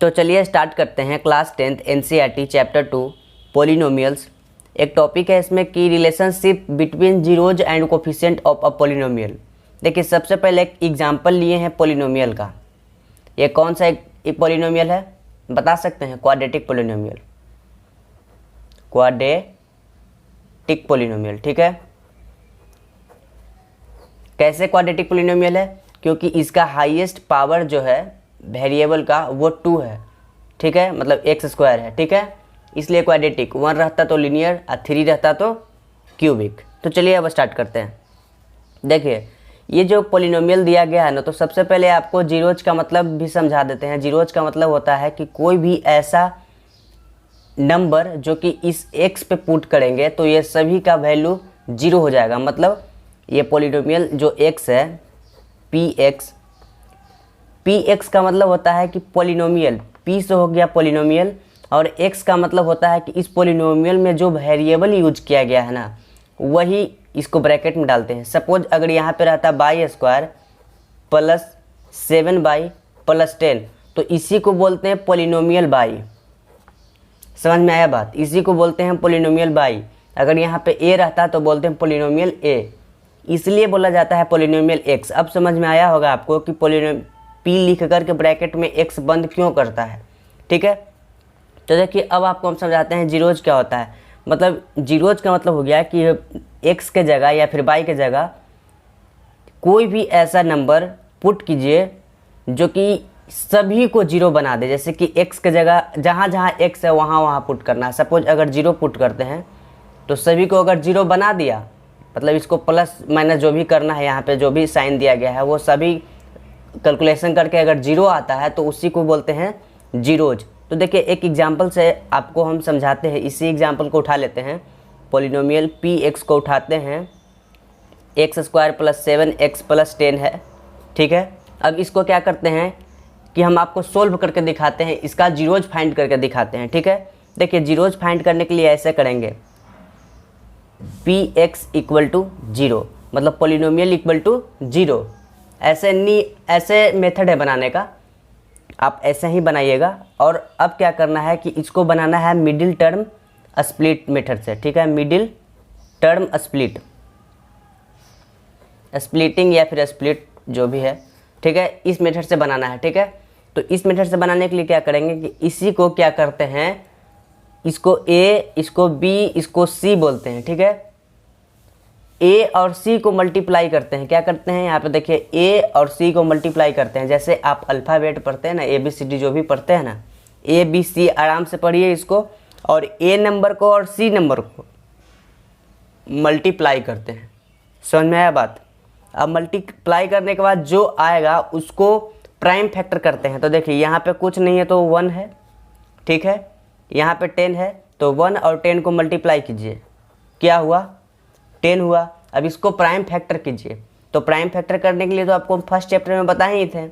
तो चलिए स्टार्ट करते हैं class 10th NCERT chapter 2 polynomials. एक टॉपिक है इसमें कि relationship between zeros and coefficient of a polynomial. देखिए सबसे पहले एक एग्जांपल लिए हैं पॉलिनोमियल का। ये कौन सा एक पॉलिनोमियल है बता सकते हैं? Quadratic polynomial, quadratic polynomial. ठीक है, कैसे क्वाड्रेटिक पॉलिनोमियल है? क्योंकि इसका हाईएस्ट पावर जो है वेरिएबल का वो 2 है। ठीक है, मतलब एक्स स्क्वायर है। ठीक है, इसलिए क्वाड्रेटिक। 1 रहता तो लीनियर और 3 रहता तो क्यूबिक। तो चलिए अब स्टार्ट करते हैं। देखिए ये जो पॉलिनोमियल दिया गया है ना, तो सबसे पहले आपको जीरोज का मतलब भी समझा देते हैं। जीरोज का मतलब होता है कि कोई भी ऐसा नंबर जो कि इस एक्स पे पुट करेंगे तो ये सभी का वैल्यू 0 हो जाएगा। मतलब ये पॉलिनोमियल जो एक्स है पी एक्स का मतलब होता है कि पॉलिनोमियल, पी से हो गया पॉलिनोमियल, और एक्स का मतलब होता है कि इस पॉलिनोमियल में जो वेरिएबल यूज किया गया है ना वही इसको ब्रैकेट में डालते हैं। सपोज अगर यहाँ पे रहता by square plus 7y plus 10, तो इसी को बोलते हैं पॉलिनोमियल बाई। समझ में आया बात? इसी को बोलते हैं पॉलिनोमियल बाई। अगर यहाँ पे a रहता तो बोलते हैं पॉलिनोमियल a, इसलिए बोला जाता है पॉलिनोमियल x। अब समझ में आया होगा आपको कि पी लिख करके ब्रैकेट में x बंद क्यों करता है। ठीक है, तो देखिए अब आपको हम समझाते हैं जीरोज क्या होता है। मतलब जीरोज का मतलब हो गया कि x के जगह या फिर y के जगह कोई भी ऐसा नंबर पुट कीजिए जो कि सभी को 0 बना दे। जैसे कि x के जगह जहाँ जहाँ x है वहाँ वहाँ पुट करना है। सपोज अगर 0 पुट करते हैं तो सभी को अगर 0 बना दिया, मतलब इसको प्लस माइनस जो भी करना है, यहाँ पे जो भी साइन दिया गया है वो सभी कैलकुलेशन करके अगर 0 आता है तो उसी को बोलते हैं जीरोज। तो देखिए एक एग्जांपल से आपको हम समझाते हैं। इसी एग्जांपल को उठा लेते हैं। पॉलिनोमियल पी एक्स को उठाते हैं, x square plus 7x plus 10 है। ठीक है, अब इसको क्या करते हैं कि हम आपको सोल्व करके दिखाते हैं, इसका जीरोज फाइंड करके दिखाते हैं। ठीक है, देखिए जीरोज फाइंड करने के लिए ऐसे करेंगे, पी एक्स इक्वल टू 0, मतलब पॉलिनोमियल इक्वल टू 0। ऐसे मेथड है बनाने का, आप ऐसे ही बनाइएगा। और अब क्या करना है कि इसको बनाना है मिडिल टर्म स्प्लिट मेथड से। ठीक है, मिडिल टर्म स्प्लिटिंग या फिर स्प्लिट जो भी है, ठीक है, इस मेथड से बनाना है। ठीक है, तो इस मेथड से बनाने के लिए क्या करेंगे कि इसी को क्या करते हैं, इसको a, इसको b, इसको c बोलते हैं। ठीक है, a और c को मल्टीप्लाई करते हैं। क्या करते हैं यहाँ पे देखिए, a और c को मल्टीप्लाई करते हैं। जैसे आप अल्फ़ाबेट पढ़ते हैं ना, ABCD जो भी पढ़ते हैं ना, ABC आराम से पढ़िए इसको, और a नंबर को और c नंबर को मल्टीप्लाई करते हैं। समझ में आया बात? अब मल्टीप्लाई करने के बाद जो आएगा उसको प्राइम फैक्टर करते हैं। तो देखिए यहाँ पे कुछ नहीं है तो 1 है। ठीक है, यहाँ पे 10 है तो 1 और 10 को मल्टीप्लाई कीजिए, क्या हुआ? 10 हुआ। अब इसको प्राइम फैक्टर कीजिए। तो प्राइम फैक्टर करने के लिए तो आपको फर्स्ट चैप्टर में बताए ही थे।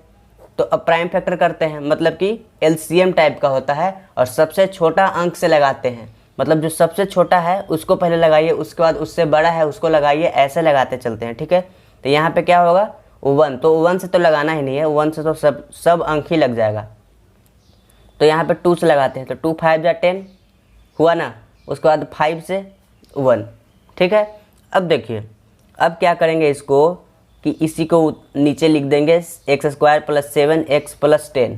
तो अब प्राइम फैक्टर करते हैं, मतलब कि एलसीएम टाइप का होता है, और सबसे छोटा अंक से लगाते हैं। मतलब जो सबसे छोटा है उसको पहले लगाइए, उसके बाद उससे बड़ा है उसको लगाइए, ऐसे लगाते चलते हैं। ठीक है, तो यहाँ पे क्या होगा 1, तो 1 से तो लगाना ही नहीं है, 1 से तो सब अंक ही लग जाएगा। तो यहाँ पे 2 से लगाते हैं, तो 2 5 या 10 हुआ ना, उसके बाद 5 से 1। ठीक है, अब देखिए अब क्या करेंगे इसको कि इसी को नीचे लिख देंगे, x square plus 7x plus 10।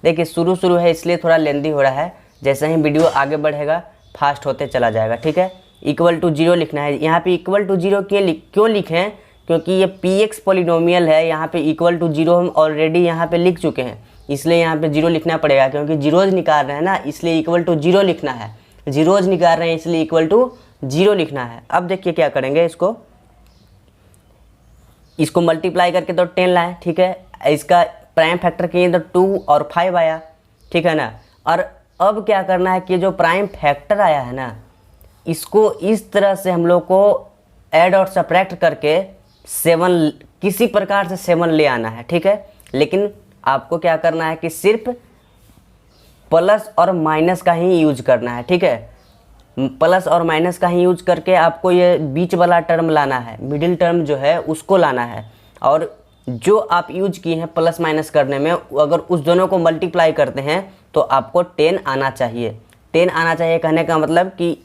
देखिए शुरू है इसलिए थोड़ा लेंदी हो रहा है, जैसे ही वीडियो आगे बढ़ेगा फास्ट होते चला जाएगा। ठीक है, इक्वल टू 0 लिखना है। यहाँ पे इक्वल टू 0 क्यों लिखें? क्योंकि ये पी एक्स पॉलिनोमियल है, यहाँ पे इक्वल टू 0 हम ऑलरेडी यहाँ पे लिख चुके हैं, इसलिए यहाँ पे 0 लिखना पड़ेगा। क्योंकि जीरोज निकाल रहे हैं ना, इसलिए इक्वल टू 0 लिखना है। जीरोज निकाल रहे हैं इसलिए इक्वल टू 0 लिखना है। अब देखिए क्या करेंगे, इसको मल्टीप्लाई करके तो 10 लाए। ठीक है, इसका प्राइम फैक्टर किए तो 2 और 5 आया। ठीक है ना, और अब क्या करना है कि जो प्राइम फैक्टर आया है ना, इसको इस तरह से हम लोग को ऐड और सब्ट्रैक्ट करके 7 किसी प्रकार से 7 ले आना है। ठीक है, लेकिन आपको क्या करना है कि सिर्फ प्लस और माइनस का ही यूज करना है। ठीक है, प्लस और माइनस का ही यूज करके आपको ये बीच वाला टर्म लाना है, मिडिल टर्म जो है उसको लाना है। और जो आप यूज किए हैं प्लस माइनस करने में, अगर उस दोनों को मल्टीप्लाई करते हैं तो आपको 10 आना चाहिए। 10 आना चाहिए कहने का मतलब कि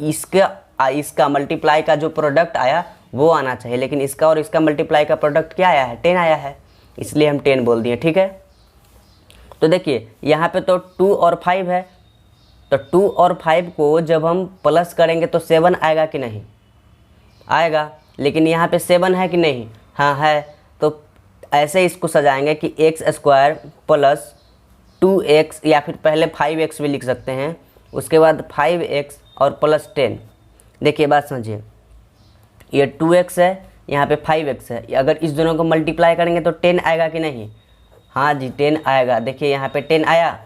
इसका मल्टीप्लाई का जो प्रोडक्ट आया वो आना चाहिए, लेकिन इसका और इसका मल्टीप्लाई का प्रोडक्ट क्या आया है, 10 आया है, इसलिए हम 10 बोल दिए। ठीक है, तो देखिए यहाँ पे तो 2 और 5 है, तो 2 और 5 को जब हम प्लस करेंगे तो 7 आएगा कि नहीं, आएगा। लेकिन यहाँ पे 7 है कि नहीं, हाँ है। तो ऐसे इसको सजाएंगे कि x² प्लस 2x, या फिर पहले 5x भी लिख सकते हैं, उसके बाद 5x और प्लस 10। देखिए बात समझिए, ये 2x है, यहाँ पे 5x है, अगर इस दोनों को मल्टीप्लाई करेंगे तो 10 आएगा कि नहीं, हाँ जी 10 आएगा। देखिए यहाँ पे 10 आया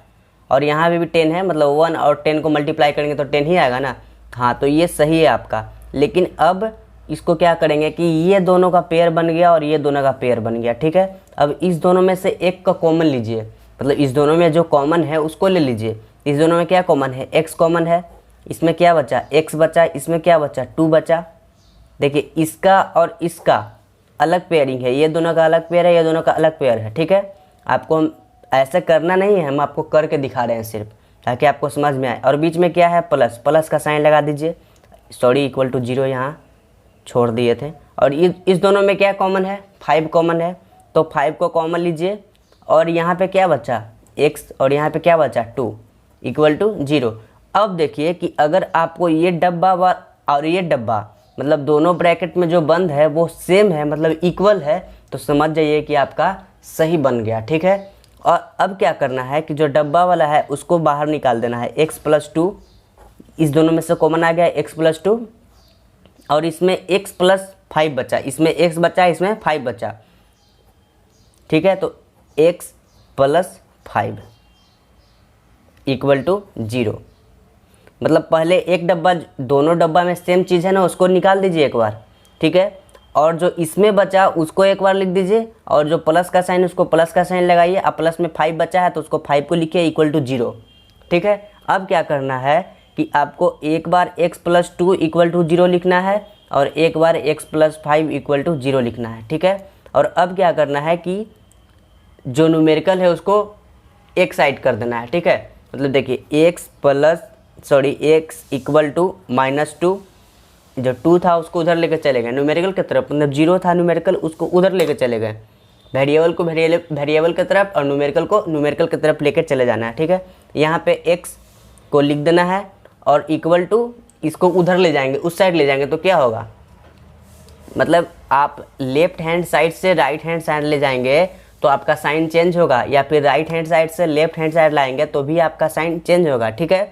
और यहाँ भी 10 है, मतलब 1 और 10 को मल्टीप्लाई करेंगे तो 10 ही आएगा ना, हाँ तो ये सही है आपका। लेकिन अब इसको क्या करेंगे कि ये दोनों का पेयर बन गया और ये दोनों का पेयर बन गया। ठीक है, अब इस दोनों में से एक का कॉमन लीजिए, मतलब इस दोनों में जो कॉमन है उसको ले लीजिए। इस दोनों में क्या कॉमन है, x कॉमन है, इसमें क्या बचा, x बचा, इसमें क्या बचा, 2 बचा। देखिए इसका और इसका अलग पेयरिंग है, ये दोनों का अलग पेयर है, ये दोनों का अलग पेयर है। ठीक है, आपको हम ऐसा करना नहीं है, हम आपको करके दिखा रहे हैं सिर्फ ताकि आपको समझ में आए। और बीच में क्या है, प्लस, प्लस का साइन लगा दीजिए, सॉरी इक्वल टू 0 यहाँ छोड़ दिए थे। और इस दोनों में क्या कॉमन है, 5 कॉमन है, तो 5 को कॉमन लीजिए। और यहाँ पे क्या बचा, x, और यहाँ पे क्या बचा 2 इक्वल टू 0। अब देखिए कि अगर आपको ये डब्बा और ये डब्बा, मतलब दोनों ब्रैकेट में जो बंद है वो सेम है, मतलब इक्वल है, तो समझ जाइए कि आपका सही बन गया। ठीक है, और अब क्या करना है कि जो डब्बा वाला है उसको बाहर निकाल देना है, x प्लस 2, इस दोनों में से कॉमन आ गया x प्लस 2, और इसमें x प्लस 5 बचा, इसमें x बचा, इसमें 5 बचा। ठीक है, तो x प्लस 5 इक्वल टू 0, मतलब पहले एक डब्बा, दोनों डब्बा में सेम चीज़ है ना, उसको निकाल दीजिए एक बार। ठीक है, और जो इसमें बचा उसको एक बार लिख दीजिए, और जो प्लस का साइन उसको प्लस का साइन लगाइए। अब प्लस में 5 बचा है तो उसको 5 को लिखिए इक्वल टू 0। ठीक है, अब क्या करना है कि आपको एक बार x प्लस 2 इक्वल टू 0 लिखना है और एक बार x प्लस 5 इक्वल टू 0 लिखना है। ठीक है, और अब क्या करना है कि जो न्यूमेरिकल है उसको एक साइड कर देना है। ठीक है, मतलब देखिए x इक्वल टू -2, जो 2 था उसको उधर लेकर चले गए न्यूमेरिकल की तरफ, मतलब 0 था न्यूमेरिकल, उसको उधर लेकर चले गए, वेरिएबल को वेरिएबल की तरफ और न्यूमेरिकल को न्यूमेरिकल की तरफ लेकर चले जाना है। ठीक है, यहाँ पे x को लिख देना है और इक्वल टू इसको उधर ले जाएंगे, उस साइड ले जाएंगे तो क्या होगा, मतलब आप लेफ्ट हैंड साइड से राइट हैंड साइड ले जाएंगे तो आपका साइन चेंज होगा, या फिर राइट हैंड साइड से लेफ्ट हैंड साइड लाएंगे तो भी आपका साइन चेंज होगा। ठीक है,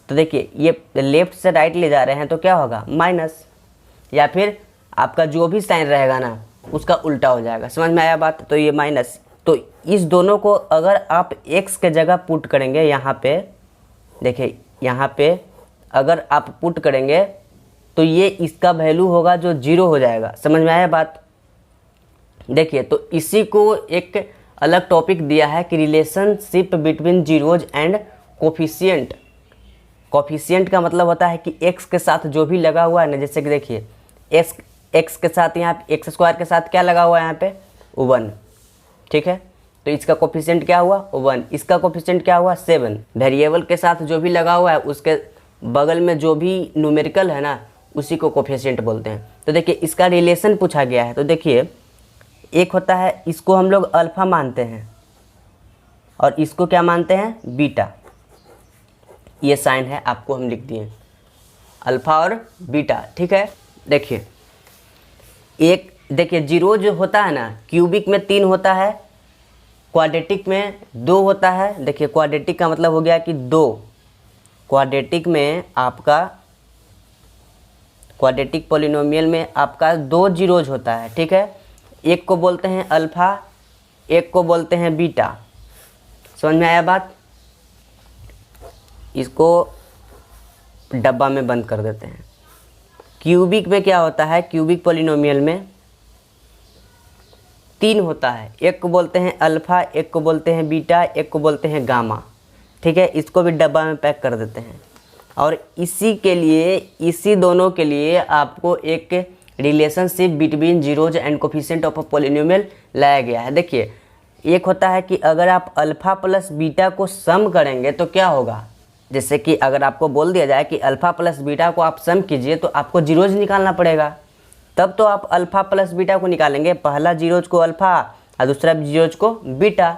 तो देखिए ये लेफ्ट से राइट ले जा रहे हैं तो क्या होगा, माइनस, या फिर आपका जो भी साइन रहेगा ना उसका उल्टा हो जाएगा। समझ में आया बात, तो ये माइनस, तो इस दोनों को अगर आप x के जगह पुट करेंगे, यहाँ पे देखिए, यहाँ पे अगर आप पुट करेंगे तो ये इसका वैल्यू होगा जो 0 हो जाएगा। समझ में आया बात। देखिए, तो इसी को एक अलग टॉपिक दिया है कि relationship between zeros and coefficient. Coefficient का मतलब होता है कि x के साथ जो भी लगा हुआ है ना, जैसे कि देखिए x के साथ, यहाँ x² के साथ क्या लगा हुआ है, यहाँ पे 1। ठीक है, तो इसका कोफिशिएंट क्या हुआ 1, इसका कोफिशिएंट क्या हुआ 7। वेरिएबल के साथ जो भी लगा हुआ है उसके बगल में जो भी न्यूमेरिकल है ना उसी को कोफिशिएंट बोलते हैं। तो देखिए इसका रिलेशन पूछा गया है, तो देखिए एक होता है, इसको हम लोग अल्फ़ा मानते हैं और इसको क्या मानते हैं, बीटा। ये साइन है, आपको हम लिख दिए अल्फ़ा और बीटा। ठीक है, देखिए देखिए जीरो जो होता है ना, क्यूबिक में 3 होता है, क्वाड्रेटिक में 2 होता है। देखिए क्वाड्रेटिक का मतलब हो गया कि 2, क्वाड्रेटिक में आपका, क्वाड्रेटिक पॉलिनोमियल में आपका 2 जीरोज होता है। ठीक है, एक को बोलते हैं अल्फ़ा, एक को बोलते हैं बीटा। समझ में आया बात। इसको डब्बा में बंद कर देते हैं। क्यूबिक में क्या होता है, क्यूबिक पॉलिनोमियल में 3 होता है, एक को बोलते हैं अल्फ़ा, एक को बोलते हैं बीटा, एक को बोलते हैं गामा। ठीक है, इसको भी डब्बा में पैक कर देते हैं। और इसी के लिए, इसी दोनों के लिए आपको एक relationship between zeros and coefficient of a polynomial लाया गया है। देखिए, एक होता है कि अगर आप अल्फ़ा प्लस बीटा को सम करेंगे तो क्या होगा। जैसे कि अगर आपको बोल दिया जाए कि अल्फ़ा प्लस बीटा को आप सम कीजिए तो आपको जीरोज निकालना पड़ेगा, तब तो आप अल्फ़ा प्लस बीटा को निकालेंगे, पहला जीरोज को अल्फ़ा और दूसरा जीरोज को बीटा।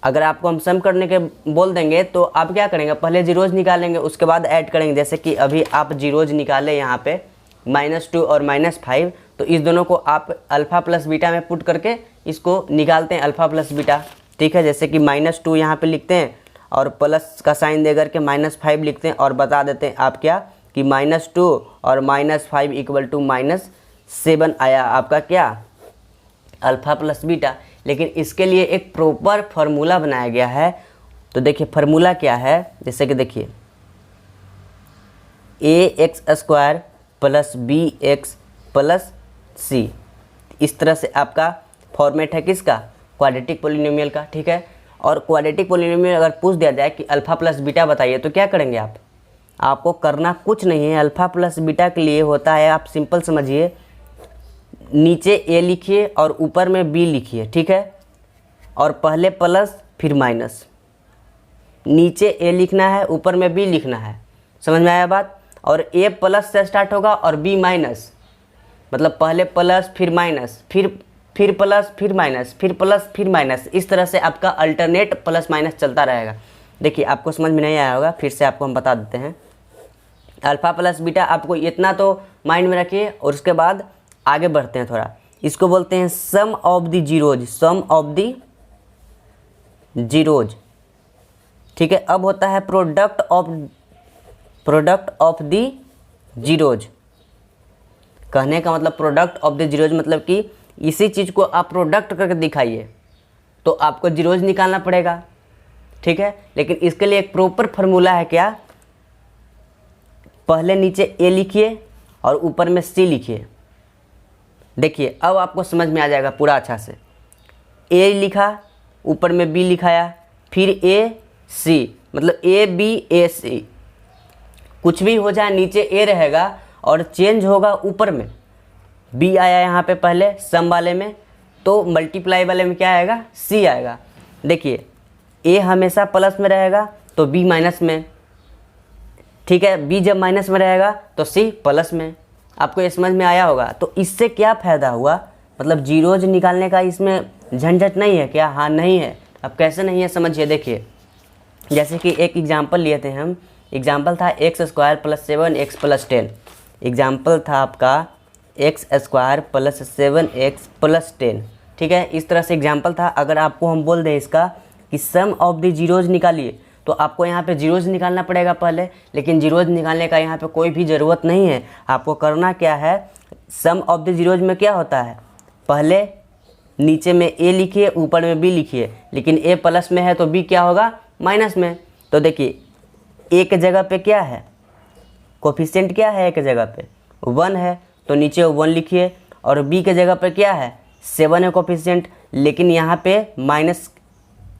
अगर आपको हम सम करने के बोल देंगे तो आप क्या करेंगे, पहले जीरोज निकालेंगे उसके बाद ऐड करेंगे। जैसे कि अभी आप जीरोज निकाले यहाँ पे -2 और -5, तो इस दोनों को आप अल्फ़ा प्लस बीटा में पुट करके इसको निकालते हैं अल्फ़ा प्लस बीटा। ठीक है, जैसे कि -2 यहाँ पे लिखते हैं और प्लस का साइन दे करके -5 लिखते हैं और बता देते हैं आप क्या कि -2 और -5 = -7 आया आपका क्या, अल्फ़ा प्लस बीटा। लेकिन इसके लिए एक प्रॉपर फार्मूला बनाया गया है। तो देखिए फार्मूला क्या है, जैसे कि देखिए ax² + bx + c, इस तरह से आपका फॉर्मेट है किसका, क्वाड्रेटिक पोलिनोमियल का। ठीक है, और क्वाड्रेटिक पोलिनोमियल अगर पूछ दिया जाए कि अल्फ़ा प्लस बीटा बताइए तो क्या करेंगे आप, आपको करना कुछ नहीं है। अल्फ़ा प्लस बीटा के लिए होता है, आप सिंपल समझिए, नीचे a लिखिए और ऊपर में b लिखिए। ठीक है, और पहले प्लस फिर माइनस, नीचे a लिखना है ऊपर में b लिखना है, समझ में आया बात। और a प्लस से स्टार्ट होगा और b माइनस, मतलब पहले प्लस फिर माइनस फिर प्लस फिर माइनस फिर प्लस फिर माइनस, इस तरह से आपका अल्टरनेट प्लस माइनस चलता रहेगा। देखिए आपको समझ में नहीं आया होगा, फिर से आपको हम बता देते हैं। अल्फ़ा प्लस बीटा आपको इतना तो माइंड में रखिए और उसके बाद आगे बढ़ते हैं थोड़ा। इसको बोलते हैं sum of the zeros, sum of the zeros. ठीक है, अब होता है प्रोडक्ट ऑफ द जीरोज। कहने का मतलब प्रोडक्ट ऑफ द जीरोज मतलब कि इसी चीज़ को आप प्रोडक्ट करके दिखाइए तो आपको जीरोज निकालना पड़ेगा। ठीक है, लेकिन इसके लिए एक प्रॉपर फार्मूला है क्या, पहले नीचे a लिखिए और ऊपर में c लिखिए। देखिए अब आपको समझ में आ जाएगा पूरा अच्छा से। a लिखा, ऊपर में b लिखाया, फिर a c, मतलब a b a c, कुछ भी हो जाए नीचे a रहेगा और चेंज होगा ऊपर में b आया यहाँ पे पहले सम वाले में, तो मल्टीप्लाई वाले में क्या आएगा, c आएगा। देखिए a हमेशा प्लस में रहेगा तो b माइनस में, ठीक है, b जब माइनस में रहेगा तो c प्लस में। आपको ये समझ में आया होगा। तो इससे क्या फ़ायदा हुआ, मतलब जीरोज निकालने का इसमें झंझट नहीं है क्या, हाँ नहीं है। अब कैसे नहीं है समझिए। देखिए जैसे कि एक एग्जांपल लिए थे हम, एग्जांपल था x² + 7x + 10। एग्जांपल था आपका x² + 7x + 10। ठीक है, इस तरह से एग्जांपल था। अगर आपको हम बोल दें इसका कि सम ऑफ द जीरोज निकालिए तो आपको यहाँ पे जीरोज निकालना पड़ेगा पहले, लेकिन जीरोज निकालने का यहाँ पे कोई भी ज़रूरत नहीं है। आपको करना क्या है, सम ऑफ द जीरोज में क्या होता है, पहले नीचे में a लिखिए ऊपर में b लिखिए, लेकिन a प्लस में है तो b क्या होगा, माइनस में। तो देखिए a के जगह पे क्या है, कोफिशिएंट क्या है, a के जगह पे 1 है तो नीचे 1 लिखिए, और b के जगह पे क्या है, 7 है कोफिशिएंट, लेकिन यहाँ पे माइनस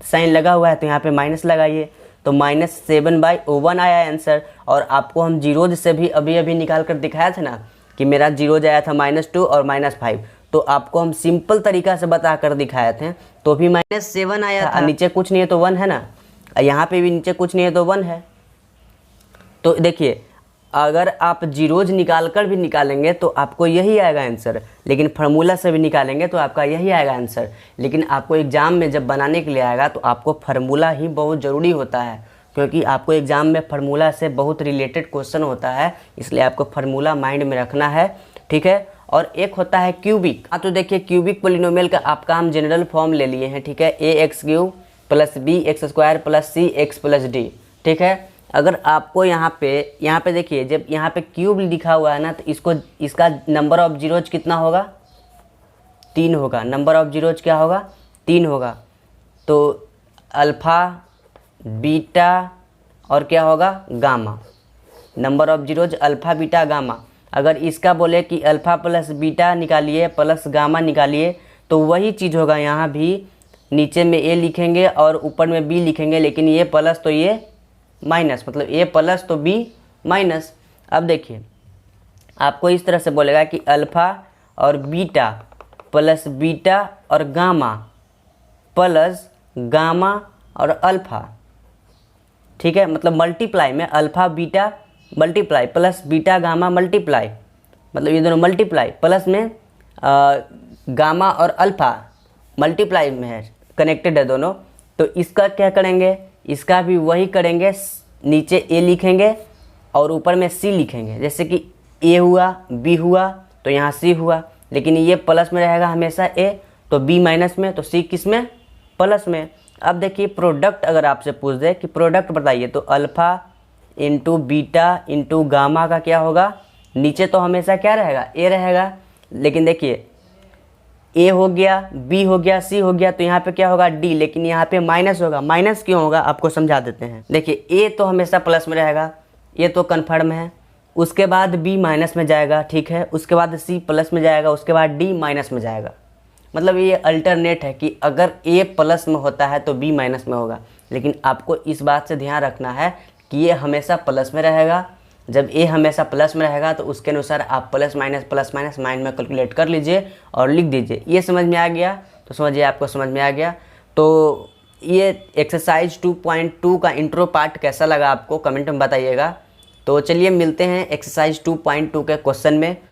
साइन लगा हुआ है तो यहाँ पे माइनस लगाइए, तो -7/1 आया आंसर। और आपको हम जीरोज से भी अभी अभी निकाल कर दिखाया था ना कि मेरा जीरोज आया था -2 और -5, तो आपको हम सिंपल तरीका से बता कर दिखाए थे, तो भी -7 आया था। नीचे कुछ नहीं है तो 1 है ना, यहाँ पे भी नीचे कुछ नहीं है तो 1 है। तो देखिए अगर आप जीरोज निकाल कर भी निकालेंगे तो आपको यही आएगा आंसर, लेकिन फार्मूला से भी निकालेंगे तो आपका यही आएगा आंसर। लेकिन आपको एग्ज़ाम में जब बनाने के लिए आएगा तो आपको फार्मूला ही बहुत ज़रूरी होता है, क्योंकि आपको एग्ज़ाम में फार्मूला से बहुत रिलेटेड क्वेश्चन होता है, इसलिए आपको फार्मूला माइंड में रखना है। ठीक है, और एक होता है क्यूबिक। तो देखिए क्यूबिक पोलिनोमियल का आपका हम जनरल फॉर्म ले लिए हैं। ठीक है, ax³ + bx² + cx + d। ठीक है, अगर आपको यहाँ पे देखिए जब यहाँ पे क्यूब लिखा हुआ है ना तो इसका नंबर ऑफ जीरोज कितना होगा, 3 होगा। नंबर ऑफ जीरोज क्या होगा, 3 होगा। तो अल्फ़ा बीटा और क्या होगा, gamma. Number of zeros alpha beta gamma. अगर इसका बोले कि अल्फ़ा प्लस बीटा निकालिए प्लस गामा निकालिए तो वही चीज़ होगा। यहाँ भी नीचे में a लिखेंगे और ऊपर में b लिखेंगे, लेकिन ये प्लस तो ये माइनस, मतलब a प्लस तो b माइनस। अब देखिए आपको इस तरह से बोलेगा कि अल्फ़ा और बीटा प्लस बीटा और गामा प्लस गामा और अल्फ़ा, ठीक है। मतलब मल्टीप्लाई में alpha beta multiply plus beta gamma multiply, मतलब ये दोनों मल्टीप्लाई प्लस में गामा और अल्फ़ा मल्टीप्लाई में है, कनेक्टेड है दोनों। तो इसका क्या करेंगे, इसका भी वही करेंगे, नीचे ए लिखेंगे और ऊपर में सी लिखेंगे। जैसे कि ए हुआ, बी हुआ तो यहाँ सी हुआ, लेकिन ये प्लस में रहेगा हमेशा ए, तो बी माइनस में, तो सी किस में, प्लस में। अब देखिए प्रोडक्ट अगर आपसे पूछ दे कि प्रोडक्ट बताइए, तो alpha into beta into gamma का क्या होगा, नीचे तो हमेशा क्या रहेगा, ए रहेगा, लेकिन देखिए ए हो गया, बी हो गया, सी हो गया, तो यहाँ पे क्या होगा, डी, लेकिन यहाँ पे माइनस होगा। माइनस क्यों होगा आपको समझा देते हैं। देखिए ए तो हमेशा प्लस में रहेगा, ये तो कन्फर्म है। उसके बाद बी माइनस में जाएगा, ठीक है। उसके बाद सी प्लस में जाएगा, उसके बाद डी माइनस में जाएगा। मतलब ये अल्टरनेट है कि अगर ए प्लस में होता है तो बी माइनस में होगा, लेकिन आपको इस बात से ध्यान रखना है कि ये हमेशा प्लस में रहेगा। जब ए हमेशा प्लस में रहेगा तो उसके अनुसार आप प्लस माइनस माइंड में कैलकुलेट कर लीजिए और लिख दीजिए। ये समझ में आ गया तो समझिए आपको समझ में आ गया। तो ये एक्सरसाइज 2.2 का इंट्रो पार्ट कैसा लगा आपको कमेंट में बताइएगा। तो चलिए मिलते हैं एक्सरसाइज 2.2 के क्वेश्चन में।